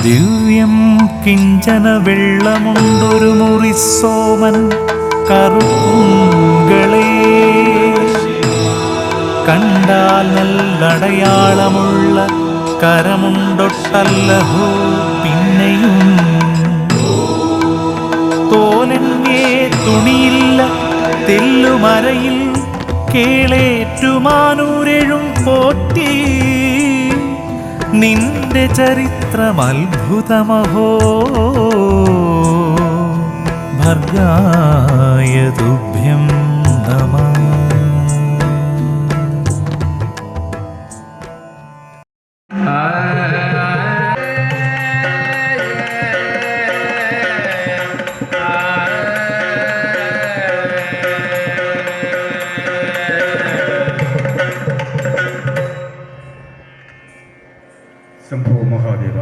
ദിവ്യം കിഞ്ചന വെള്ളമുണ്ടൊരു മുറിസോമൻ കറുപ്പുങ്കളേ കണ്ടാൽ നല്ലടയാളമുള്ള കരമുണ്ടൊട്ടല്ലഹോ പിന്നെയും തോലന്യേ തുണിയില്ല തെല്ലുമരയിൽ കേളേറ്റുമാനൂരെഴും പോറ്റി നിന്റെ ചരിത്രം അത്ഭുതമഹോ ഭർഗായ തുഭ്യം നമഃ. ശംഭോ മഹാദേവ.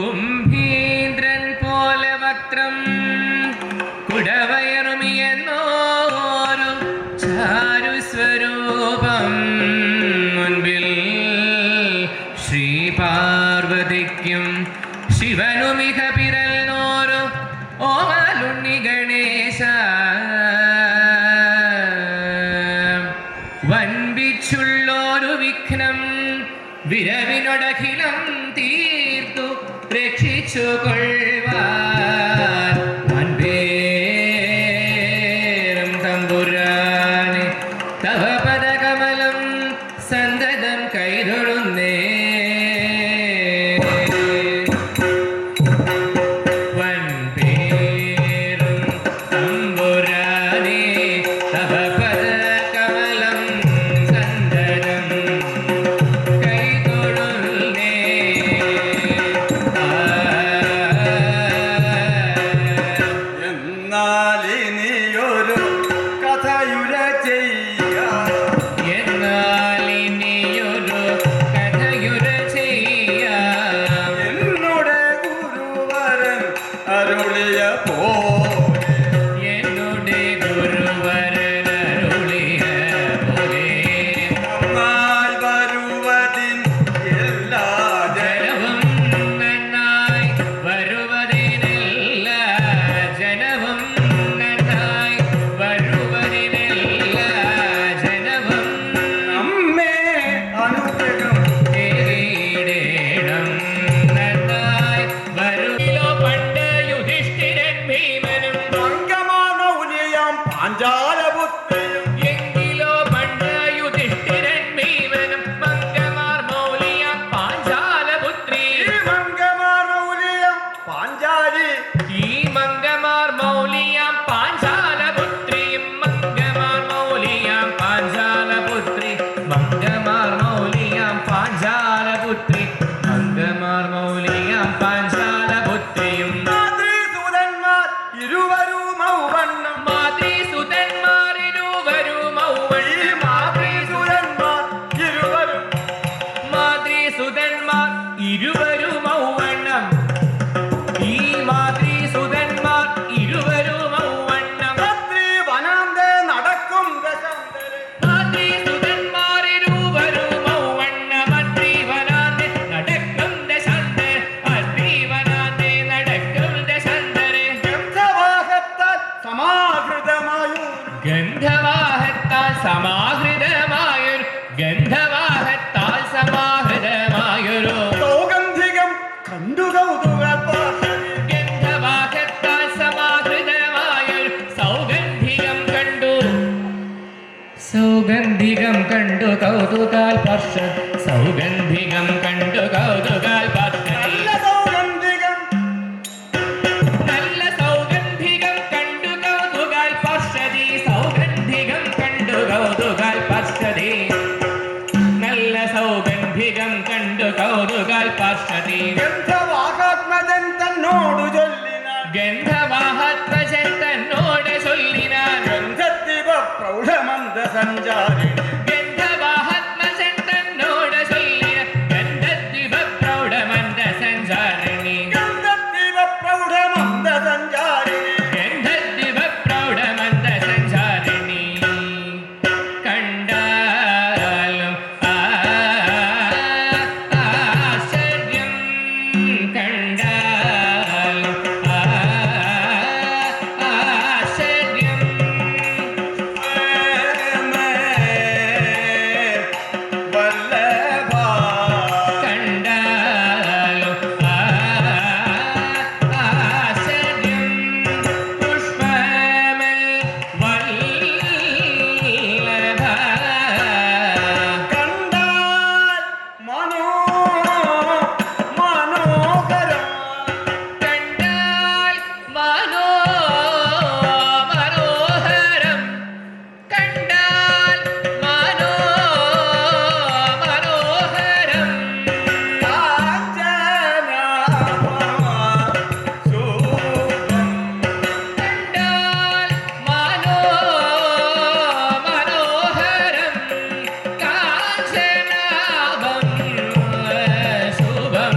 കുംഭീന്ദ്രൻ പോലെ വക്രം കുടവയറുമിയെന്നോരു ചാരുസ്വരൂപം മുൻപിൽ ശ്രീ പാർവതിക്കും ശിവനുമിക പിറന്നോരു ഓമലുണ്ണി ഗണേശ വൻപിച്ചുള്ളോരു വിഘ്നം വിരവിനൊടഖിലം തീർത്തു രക്ഷിച്ചു കൊള്ളുവാൻ വൻപേരം തമ്പുരാനെ തവ പദകമലം സന്തതം കൈതൊഴുന്നേ. വൻപേരും തമ്പുരാനെ തവ പദകമലം സന്തതം കൈതൊഴുന്നേ. സൗഗന്ധികം കണ്ടു കൗതുകാൽ പർശ സൗഗന്ധികം കണ്ടു കൗതുകാൽ പർശതി നല്ല സൗഗന്ധികം കണ്ടു കൗതുകാൽ പർശതി സൗഗന്ധികം കണ്ടു കൗതുകാൽ പർശതി നല്ല സൗഗന്ധികം കണ്ടു കൗതുകാൽ പർശതി ഗന്ധവാഹാത്മജൻ തന്നോടു ചൊല്ലിനാൻ ഗന്ധവാഹത്വജൻ തന്നോട് ചൊല്ലിനാൻ ഗന്ധത്തിവ പ്രൗഢമന്ദ സഞ്ചാരിണി ഗന്ധവാഹത്മജൻ തന്നോട് ചൊല്ലിനാൻ ഗന്ധദ്വിപ പ്രൗഢമന്ദ സഞ്ചാരിണി ഗന്ധത്തിവ പ്രൗഢമന്ദ സഞ്ചാരിണി ഗന്ധദ്വിപ പ്രൗഢമന്ദ സഞ്ചാരിണി കണ്ടാലും ആശ്ചര്യം കണ്ടാലും ആശ്ചര്യം വല്ലഭ കണ്ടാലും ആശ്ചര്യം പുഷ്പമൽ വല്ലഭ കണ്ടാൽ മനോഹരം കണ്ടാൽ മനോഹരം കണ്ടാൽ മനോഹരം കണ്ടാൽ മനോഹരം കാഞ്ചനാഭം ശുഭം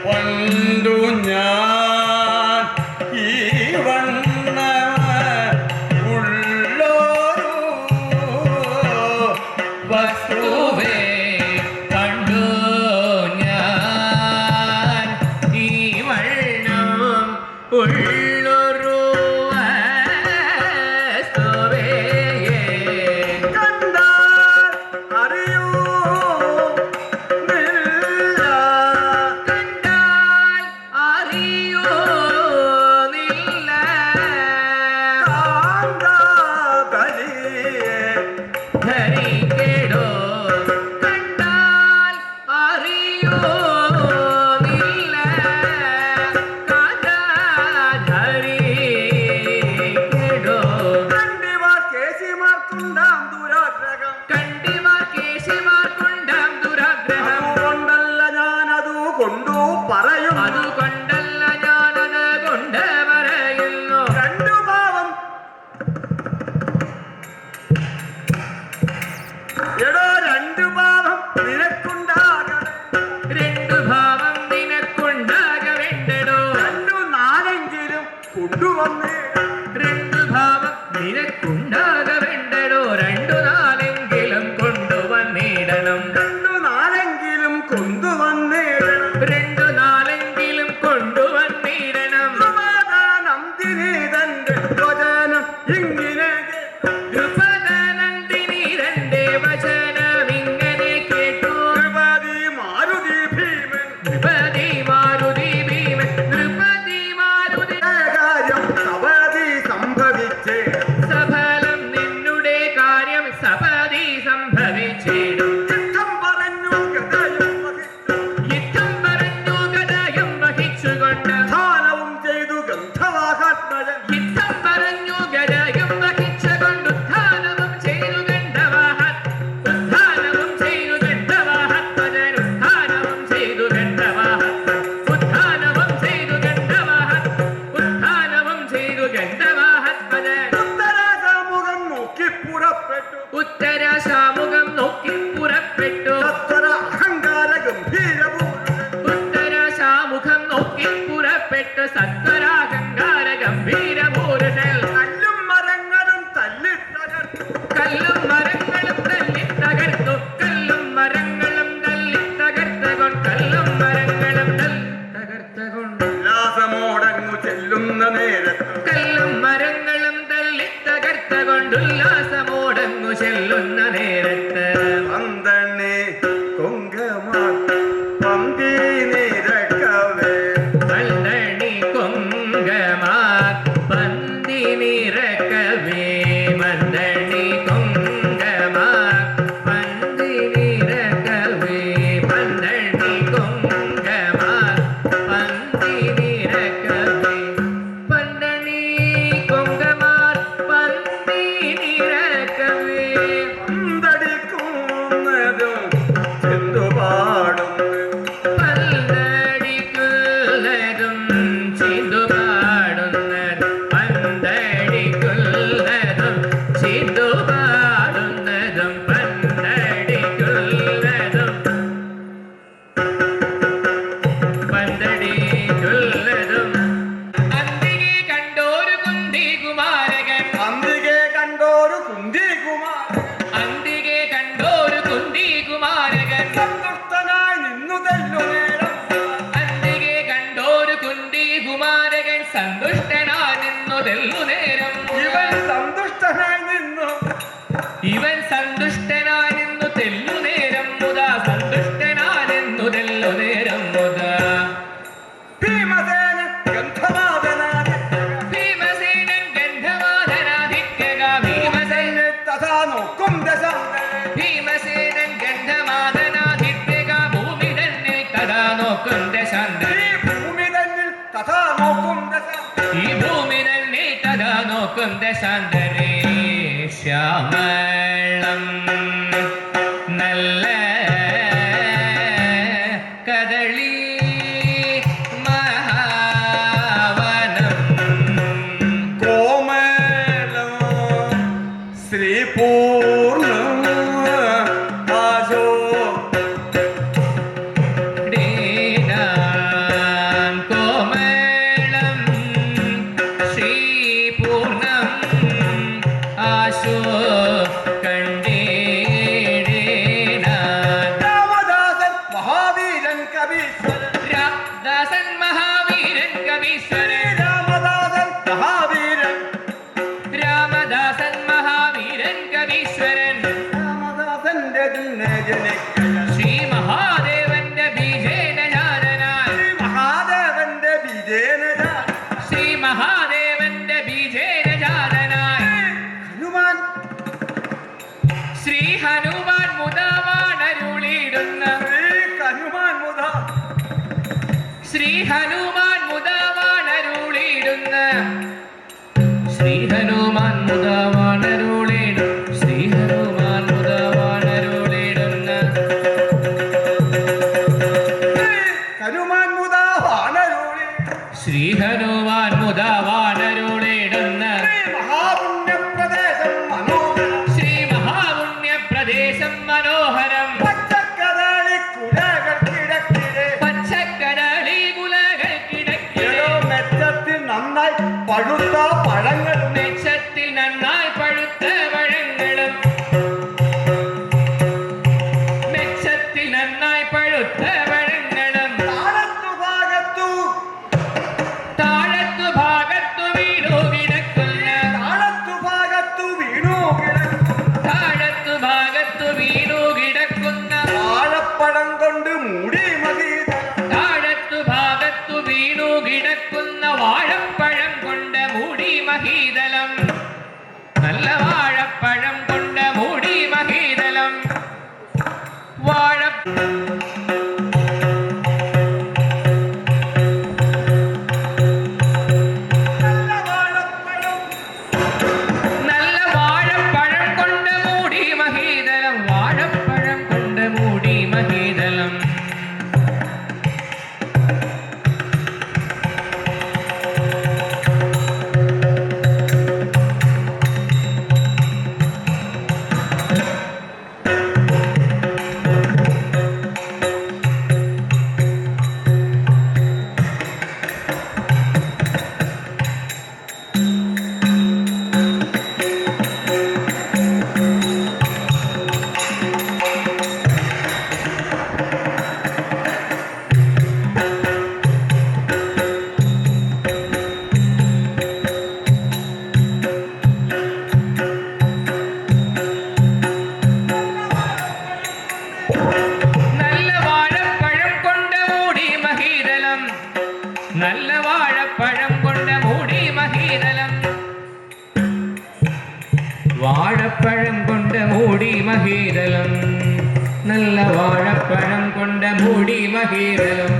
പണ്ടു ഞാൻ ഈ വണ്ണ ഉള്ളൊരു വസ്തുവേ കണ്ടു ഞാൻ ഈ വണ്ണം ഉള്ളൊരു വസ്തുവേ കണ്ടാൽ അറിയൂ നില്ല കണ്ടാൽ അറിയുന്നില്ല കാന്താതലിയെ ധരിക്കടോ കണ്ടാൽ അറിയുന്നില്ല ധരിക്കടോ കണ്ടിവ കേശിമാർക്കുണ്ടാം ദുരാഗ്രഹം കണ്ടിമാർ കേശിമാർക്കുണ്ടാം ദുരാഗ്രഹം അതുകൊണ്ടല്ല ഞാനതു കൊണ്ടു പറയും അതുകൊണ്ടല്ല ഞാനത് കൊണ്ട് പറയുന്നു രണ്ടു ഭാവം എടോ രണ്ടു ഭാവം നിനക്കുണ്ടാകണം രണ്ടു ഭാവം നിനക്കുണ്ടാക വേണ്ടടോ രണ്ടു നാലെങ്കിലും കൊണ്ടുവന്നേ രണ്ടു ഭാവം നിനക്കുണ്ടാക വേണ്ടടോ രണ്ടു നാലെങ്കിലും കൊണ്ടുവന്നിടണം രണ്ടു നാലെങ്കിലും കൊണ്ടുവന്നേടണം രണ്ടു നാലെങ്കിലും കൊണ്ടുവന്നിടണം നന്ദിനി തന്റെ വചനം ഇങ്ങനെ ദ്രുപദനന്ദിനി തന്റെ വചനം ഇങ്ങനെ കേട്ടു ദ്രുപദി മാരുതി ഭീമൻ ദ്രുപദി മാരുതി ഭീമൻ ദ്രുപദി മാരുതി കാര്യം സപതി സംഭവിച്ചേ സഫലം നിന്നുടെ കാര്യം സപതി സംഭവിച്ചിടും ചിത്തം പറഞ്ഞു ഗതയും വഹിച്ചു യുദ്ധം പറഞ്ഞു ഗദയും വഹിച്ചുകൊണ്ട് ധാനവും ചെയ്തു ഗന്ധവാഹാത്മജൻ യുദ്ധം പറഞ്ഞു ഗദയും വഹിച്ചുകൊണ്ട് ഉത്ഥാനവും ചെയ്തു ഗന്ധവാഹൻ ഉത്ഥാനവും ചെയ്തു ഗന്ധവാഹൻ ഉത്ഥാനവും ചെയ്തു ഗന്ധവാഹൻ ഉത്ഥാനവും ചെയ്തു ഗന്ധവാഹൻ ഉത്ഥാനവും ചെയ്തു ഗന്ധവാഹൻ ഉത്തരാകാമുഖം നോക്കി പുറപ്പെട്ടു ഉത്തരാശാമുഖം നോക്കി പുറപ്പെട്ടു തത്വര അഹങ്കാര ഗംഭീരപൂരുഷൻ ഉത്തരാശാമുഖം നോക്കി പുറപ്പെട്ടു സത്വരാഹങ്കാര ഗംഭീര പുരുഷൻ കല്ലും മരങ്ങളും തല്ലി തകർത്തു കല്ലും മരങ്ങളും തല്ലി തകർത്തു കല്ലും മരങ്ങളും തല്ലി തകർത്തകൊണ്ട് കല്ലും മരങ്ങളും തല്ലി തകർത്തകൊണ്ട് ഉല്ലാസമോടങ്ങു ചെല്ലുന്ന നേരത്ത് കല്ലും മരങ്ങളും തല്ലി തകർത്തകൊണ്ട് ഉല്ലാസമോടങ്ങു ചെല്ലുന്ന നേരത്ത് പന്തണ്ണി കൊങ്കമാ പന്തി നിരക്കവേ പന്തണി കൊങ്കമാ പന്തി നിറക്കവേ മന്ദണി കൊങ്കമാ മുകുന്ദ ശാന്തരേ ശ്യാമളം നല്ല കദളി മഹാവനം കോമലം ശ്രീപൂർണം ആശോ കോമളം ശ്രീപൂർണം ആശോ രാമദാസൻ മഹാവീരൻ കവീശ്വരൻ രാമദാസൻ മഹാവീരൻ കവീശ്വരൻ രാമദാസൻ മഹാവീരൻ രാമദാസൻ മഹാവീരൻ കവീശ്വരൻ രാമദാസന്റെ ജനിക്കയ ശ്രീ മഹാദേവന്റെ ബീജേന ജാതനായി ശ്രീ മഹാദേവന്റെ വിജയന ശ്രീ മഹാദേവന്റെ ബീജേന ജാതനായി ഹനുമാൻ ശ്രീ ഹനുമാൻ മുദാവാണരുളിടുന്ന ഹനുമാൻ മുത ശ്രീ ഹനുമാൻ മുദാവാണരുളിടുന്ന ശ്രീ ഹനുമാൻ മുദാവാണരുളിടും ശ്രീ ഹനുമാൻ മുദാവാണരുളിടുന്ന ഹനുമാൻ മുത വാണരുളി ശ്രീ ഹനുമാൻ മുദാവാണരുളിടുന്ന മഹാപുണ്യപ്രദേശം മനോഹരം ശ്രീ മഹാപുണ്യപ്രദേശം മനോഹരം പച്ചക്കദളി കുലകൾ കിടക്കിടെ പച്ചക്കടലി കുലകൾ കിടക്കിടേ മെച്ചത്തിൽ നന്നായി പഴുത്ത പഴങ്ങൾ മെച്ചത്തിൽ നന്നായി പഴുത്ത പഴങ്ങളും മെച്ചത്തിൽ നന്നായി പഴുത്ത പഴങ്ങളും താഴത്തു ഭാഗത്തു വീണു കിടക്കുന്ന താഴത്തു വീണു കിടക്കുന്ന വാഴപ്പഴം കൊണ്ട് മൂടി മതീതം ഭാഗത്തു വീണു കിടക്കുന്ന വാഴപ്പഴം കൊണ്ട് മൂടി മഹീതലം നല്ല വാഴപ്പഴം കൊണ്ട് മൂടി മഹീതലം വാഴ നല്ല വാഴപ്പഴം നല്ല വാഴപ്പഴം കൊണ്ട് മൂടി മഹീതലം വാഴപ്പഴം കൊണ്ട് മൂടി മഹീതലം നല്ല വാഴപ്പഴം കൊണ്ട് മൂടി മഹീതലം നല്ല വാഴപ്പഴം കൊണ്ട് മൂടി മഹീതലം വാഴപ്പഴം കൊണ്ട് മൂടി മഹീതലം നല്ല വാഴപ്പഴം കൊണ്ട് മൂടി മഹീതലം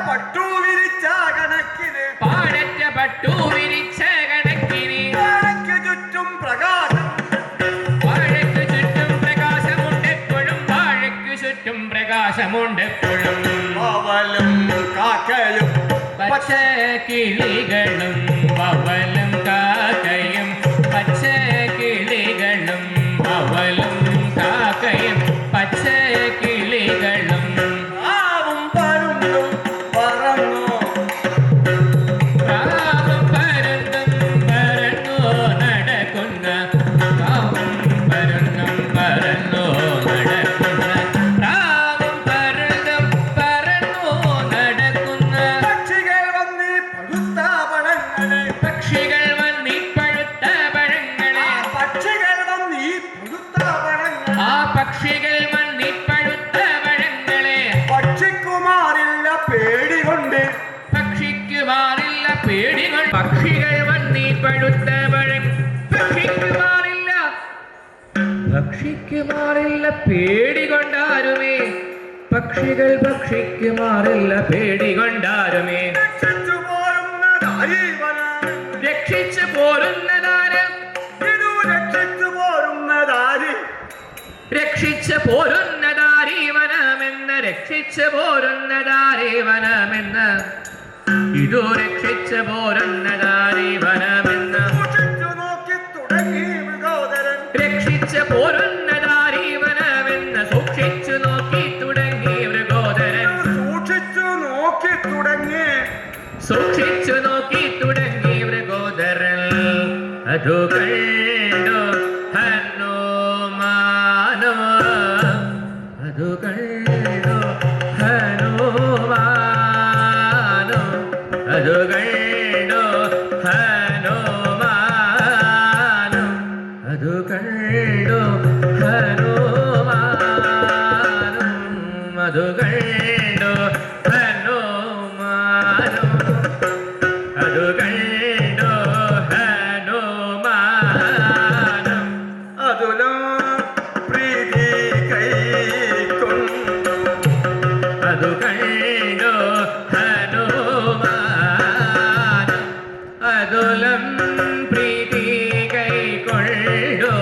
പട്ടു വിരിച്ച കണക്കിന് പാടറ്റ പട്ടു വിരിച്ച കണക്കിന് വാഴയ്ക്ക് ചുറ്റും പ്രകാശം വാഴയ്ക്കു ചുറ്റും പ്രകാശമുണ്ടെപ്പോഴും വാഴയ്ക്കു ചുറ്റും പ്രകാശമുണ്ടെപ്പോഴും അവലും കാക്കയും പച്ച കിളികളും പവലും കാക്കയും പച്ച കിളികളും പവലും കാക്കയും പച്ച കിളികളും ആവും പരുന്തും പറന്നു പ്രാവും പരുന്തും പറന്നു നടക്കുന്ന പ്രാവും പരുന്തും പറന്നു നടക്കുന്ന പ്രാവും പരുന്തും പറന്നു നടക്കുന്ന പക്ഷികൾ വന്നി പഴുത്ത പഴങ്ങളെ പക്ഷികൾ വന്നി പഴുത്ത പഴങ്ങളെ പക്ഷികൾ വന്നി പഴുത്ത പഴങ്ങൾ ആ പക്ഷികൾ വന്നി പഴുത്ത പഴങ്ങളെ പക്ഷിക്കുമാറില്ല പേടികൊണ്ട് പക്ഷിക്ക് മാറില്ല പേടികൾ പക്ഷികൾ വന്നി പഴുത്ത പഴം പക്ഷിക്ക് മാറില്ല പേടി കൊണ്ടാരുമേ പക്ഷികൾ പക്ഷിക്ക് മാറില്ല പേടി കൊണ്ടാരുമേ രക്ഷിച്ചു പോരുന്ന പോരുന്നതാരി വനമെന്ന് രക്ഷിച്ചു പോരുന്നതാര് ഇതു രക്ഷിച്ചു പോരുന്നതാരി രക്ഷിച്ചു പോരുന്നതാരി വനമെന്ന് രക്ഷിച്ചു പോരുന്നതാരി വനമെന്ന് ഇതു രക്ഷിച്ചു പോരുന്നതാരി വനമെന്ന് സൂക്ഷിച്ചു നോക്കി തുടങ്ങി മൃഗോദരൻ രക്ഷിച്ചു പോരുന്നതാരി വനമെന്ന് സൂക്ഷിച്ചു നോക്കി തുടങ്ങി മൃഗോദരൻ സൂക്ഷിച്ചു നോക്കി തുടങ്ങി സൂക്ഷിച്ചു നോക്കി തുടങ്ങി മൃഗോദരൻ അതു കണ്ടു ഹനുമാനോ അതു കണ്ടു ഹനുമാനോ അതു കണ്ടു ഹനുമാനോ അതു കണ്ടു ഹനുമാനോ അതു കണ്ടു ഹനുമാനോ അതു കണ്ടു ഹനുമാനം അതുലം പ്രീതി കൈക്കൊണ്ടു അതു കണ്ടു ഹനുമാനം അതുലം പ്രീതി കൈക്കൊണ്ടു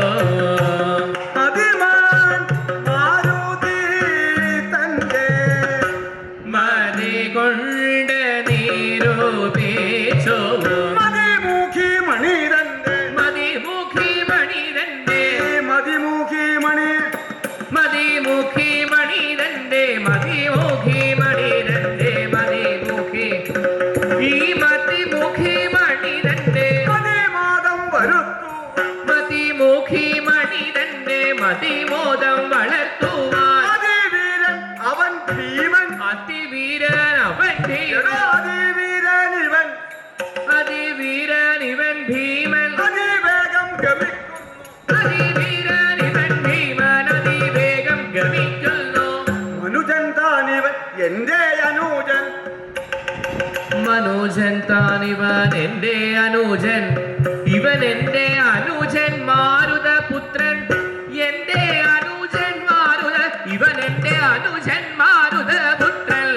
അതിമാൻ മാരുതി തന്റെ മതി കൊണ്ട് നിരൂപിച്ചു മതിമുഖി മണി തന്റെ മതിമുഖി മണിതന്റെ മതിമുഖി മണി മതിമുഖി മണിതന്റെ മതിമുഖി മണിതന്റെ മതിമുഖി ഈ മതിമുഖി മണിതന്റെ മതിമാദം വരുത്തു മതിമുഖി മണിതന്റെ മതിമോദം വളർത്തുവാൻ അതിവീരൻ അവൻ ഭീമൻ അതിവീരൻ അവൻ എടാ അതിവീരൻ ഇവൻ അതിവീരൻ ഇവൻ ഭീമൻ അതിവേഗം ഗമിക്കുന്നു അതിവീരൻ ഇവൻ ഭീമൻ അതിവേഗം ഗമിക്കുന്നു മനുജൻ താനിവൻ എന്റെ അനുജൻ മനോജൻ താനിവൻ എന്റെ അനുജൻ ഇവൻ എന്റെ അനുജൻ മാരുതപുത്രൻ എന്റെ അനുജൻ മാരുത ഇവൻ എന്റെ അനുജൻ മാരുതപുത്രൻ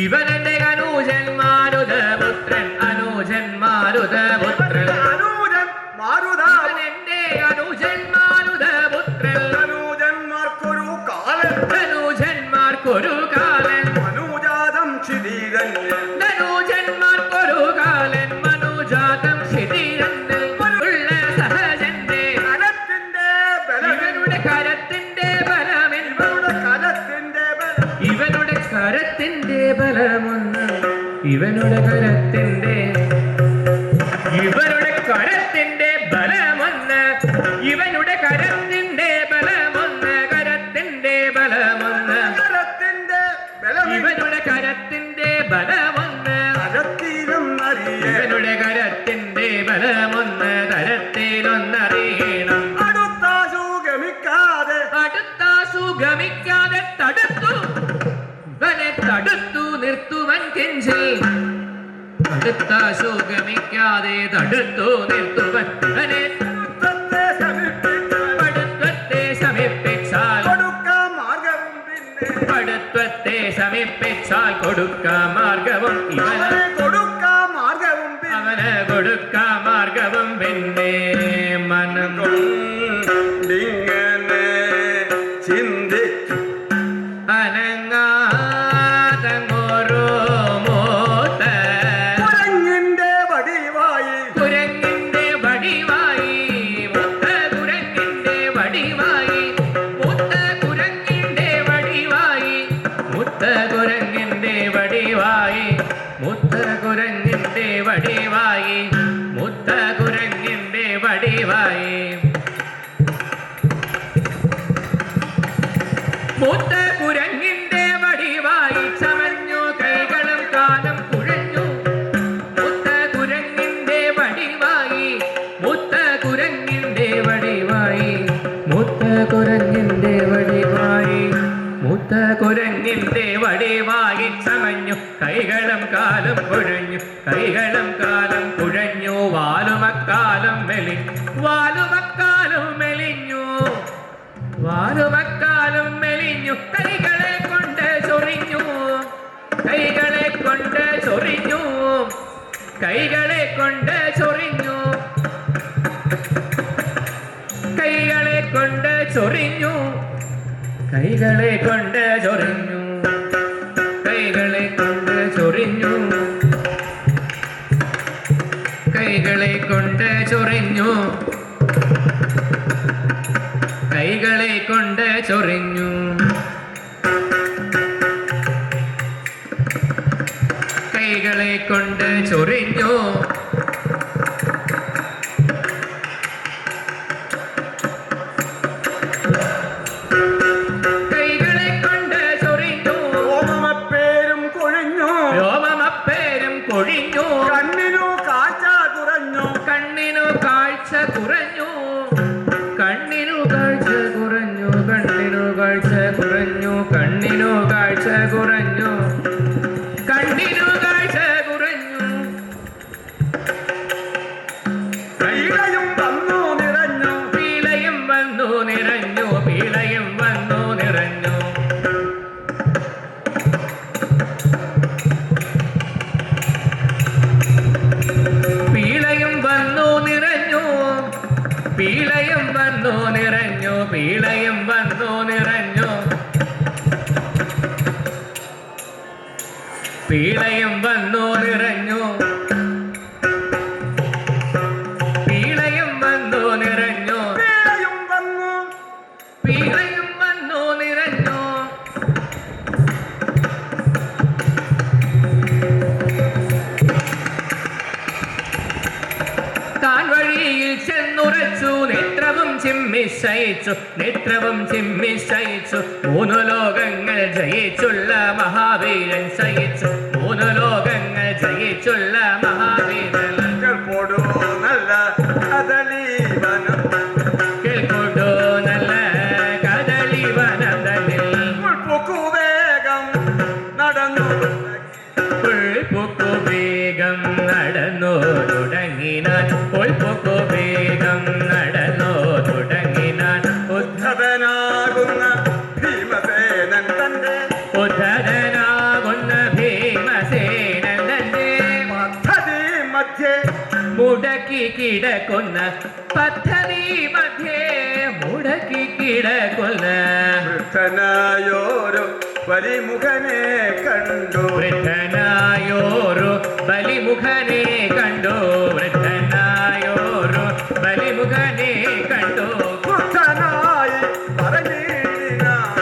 ഇവൻ എന്റെ അനുജൻ മാരുതപുത്രൻ അനുജൻ മാരുതപുത്രൻ അനുജൻ മാരുത ഇവൻ എന്റെ അനുജൻ മാരുതപുത്രൻ അനുജന്മാർക്കൊരു കാലൻ ധനുജന്മാർക്കൊരു കാലൻ മനുജാതം ക്ഷിതീരന്യ ധനുജന്മാർക്കൊരു കാലൻ മനുജാതം ശിഥിരന്റെ ഉള്ള സഹജന്റെ കരത്തിന്റെ ബലം ഇവനുടെ കരത്തിന്റെ ബലമെൻ ഇവരുടെ കരത്തിന്റെ ബലം ഇവനുടെ കരത്തിന്റെ ഇവനുടെ കരത്തിന്റെ ബലമൊന്ന് ഇവനുടെ കരത്തിന്റെ ബലമൊന്ന് കരത്തിന്റെ ബലമൊന്ന് കരത്തിന്റെ ബലം ഇവനുടെ കരത്തിന്റെ ബലമൊന്ന് കരത്തിലും അറിയേ ഇവനുടെ കരത്തിന്റെ ബലമൊന്ന് തരത്തിലൊന്നറിയണം അടുത്താശു ഗമിക്കാതെ അടുത്താസു ഗമിക്കാതെ തടുത്തു ഇവനെ തടുത്തു നിർത്തുവൻ കെഞ്ചിൽ അടുത്താസു ഗമിക്കാതെ തടുത്തു നിർത്തുവൻ ഇവനെ അടുത്തത്തെ സമീപിച്ചാൽ പടുത്വത്തെ സമീപിച്ചാൽ കൊടുക്കാം മാർഗവും പിന്നെ പടുത്വത്തെ സമീപിച്ചാൽ കൊടുക്കാം മാർഗവും ഇവന് അവനെ കൊടുക്കാം മാർഗവും പിന്നെ അവന് കൊടുക്കാം മാർഗവും പിന്നെ മനം കൊണ്ടിങ്ങനെ ചിന്തിച്ചു അനങ്ങാതങ്ങോരോ മൂത്ത കുരങ്ങിന്റെ വടിവായി കുരങ്ങിന്റെ വടിവായി മുത്ത കുരങ്ങിന്റെ വടിവായി മുത്ത കുരങ്ങിന്റെ വടിവായി മുത്ത കുരങ്ങിന്റെ വടിവായി മുത്ത കുരങ്ങിന്റെ വടിവായി മുത്ത കുരങ്ങിന്റെ വടിവായി മുത്ത കുരങ്ങിന്റെ വടിവായി ചമഞ്ഞു കൈകളും കാലം കുഴഞ്ഞു മുത്ത കുരങ്ങിന്റെ വടിവായി മുത്ത കുരങ്ങിന്റെ വടിവായി മുത്ത കുരങ്ങിന്റെ വടിവായി മുത്ത കുരങ്ങിന്റെ വടിവായി ചമഞ്ഞു കൈകളും കാലം കുഴഞ്ഞു കൈകളും കാലം കുഴഞ്ഞു വാലുമക്കാലം മെലിഞ്ഞു വാലുമക്കാലം മെലിഞ്ഞു കൈകളെ കൊണ്ട് ചൊറിഞ്ഞു കൈകളെ കൊണ്ട് ചൊറിഞ്ഞു, കൈകളെ കൊണ്ട് ചൊറിഞ്ഞു, കൈകളെ കൊണ്ട് ചൊറിഞ്ഞു, കൈകളെ കൊണ്ട് ചൊറിഞ്ഞു, കൈകളെ കൊണ്ട് ചൊറിഞ്ഞു, കൈകളെ കൊണ്ട് ചൊറിഞ്ഞു, കൈകളെ കൊണ്ട് ചൊറിഞ്ഞു, കൈകളെ കൊണ്ട് ചൊറിഞ്ഞു, ഓമമപ്പേരും കൊഴിഞ്ഞു, രോമമപ്പേരും കൊഴിഞ്ഞു, കണ്ണിനു കാഴ്ച കുറഞ്ഞു, കണ്ണിനു കാഴ്ച കുറഞ്ഞു, കണ്ണിനു കാഴ്ച കുറഞ്ഞു, കണ്ണിനു കാഴ്ച കുറഞ്ഞു, കണ്ണിനു കാഴ്ച കുറഞ്ഞു, കണ്ണിനു കാഴ്ച കുറഞ്ഞു, പീളയും വന്നു നിറഞ്ഞു, പീളയും വന്നു നിറഞ്ഞു, പീളയും വന്നു നിറഞ്ഞു, പീളയും വന്നു നിറഞ്ഞു, പീളയും വന്നു നിറഞ്ഞു, പീളയും വന്നു നിറഞ്ഞു, പീളയും വന്നു നിറഞ്ഞു, പീളയും വന്നു നിറഞ്ഞു, പീളയും വന്നു, പീളയും വന്നു നിറഞ്ഞു, താൻ വഴിയിൽ ചെന്നുറച്ചു, നേത്രവും ചിമ്മിശയിച്ചു, നേത്രവും ചിമ്മിശയിച്ചു, മൂന്നു ലോകങ്ങൾ ജയിച്ചുള്ള മഹാവീരൻ ശയിച്ചു, മൂന്നു ലോകങ്ങൾ ജയിച്ചുള്ള മഹാവീരൻ. കേൾപ്പോടു നല്ല കദളീവനം, കേൾക്കൊണ്ടു നല്ല കദളിവനം തന്നിൽ ഉൾപ്പൊക്കു വേഗം നടന്നു, ഉൾപ്പൊക്കു വേഗം നടന്നു തുടങ്ങിനാൻ, ഉൾപ്പൊക്കു വേഗം നടന്നു തുടങ്ങിനാൻ, ഉദ്ധവനാകുന്ന ഭീമസേനൻ തന്റെ ഉദ്ധരനാകുന്ന ഭീമസേനൻ തന്റെ പദ്ധതി മധ്യേ മുടക്കി കിടക്കുന്ന പദ്ധതി മധ്യേ മുടക്കി കിടക്കുന്ന വൃദ്ധനായോരു വലിമുഖനെ കണ്ടു, വൃദ്ധനായോരു ബലിമുഖനെ കണ്ടു, വൃദ്ധനായോരു ബലിമുഖനെ കണ്ടു, വൃദ്ധനായി പറഞ്ഞിടിനാൻ,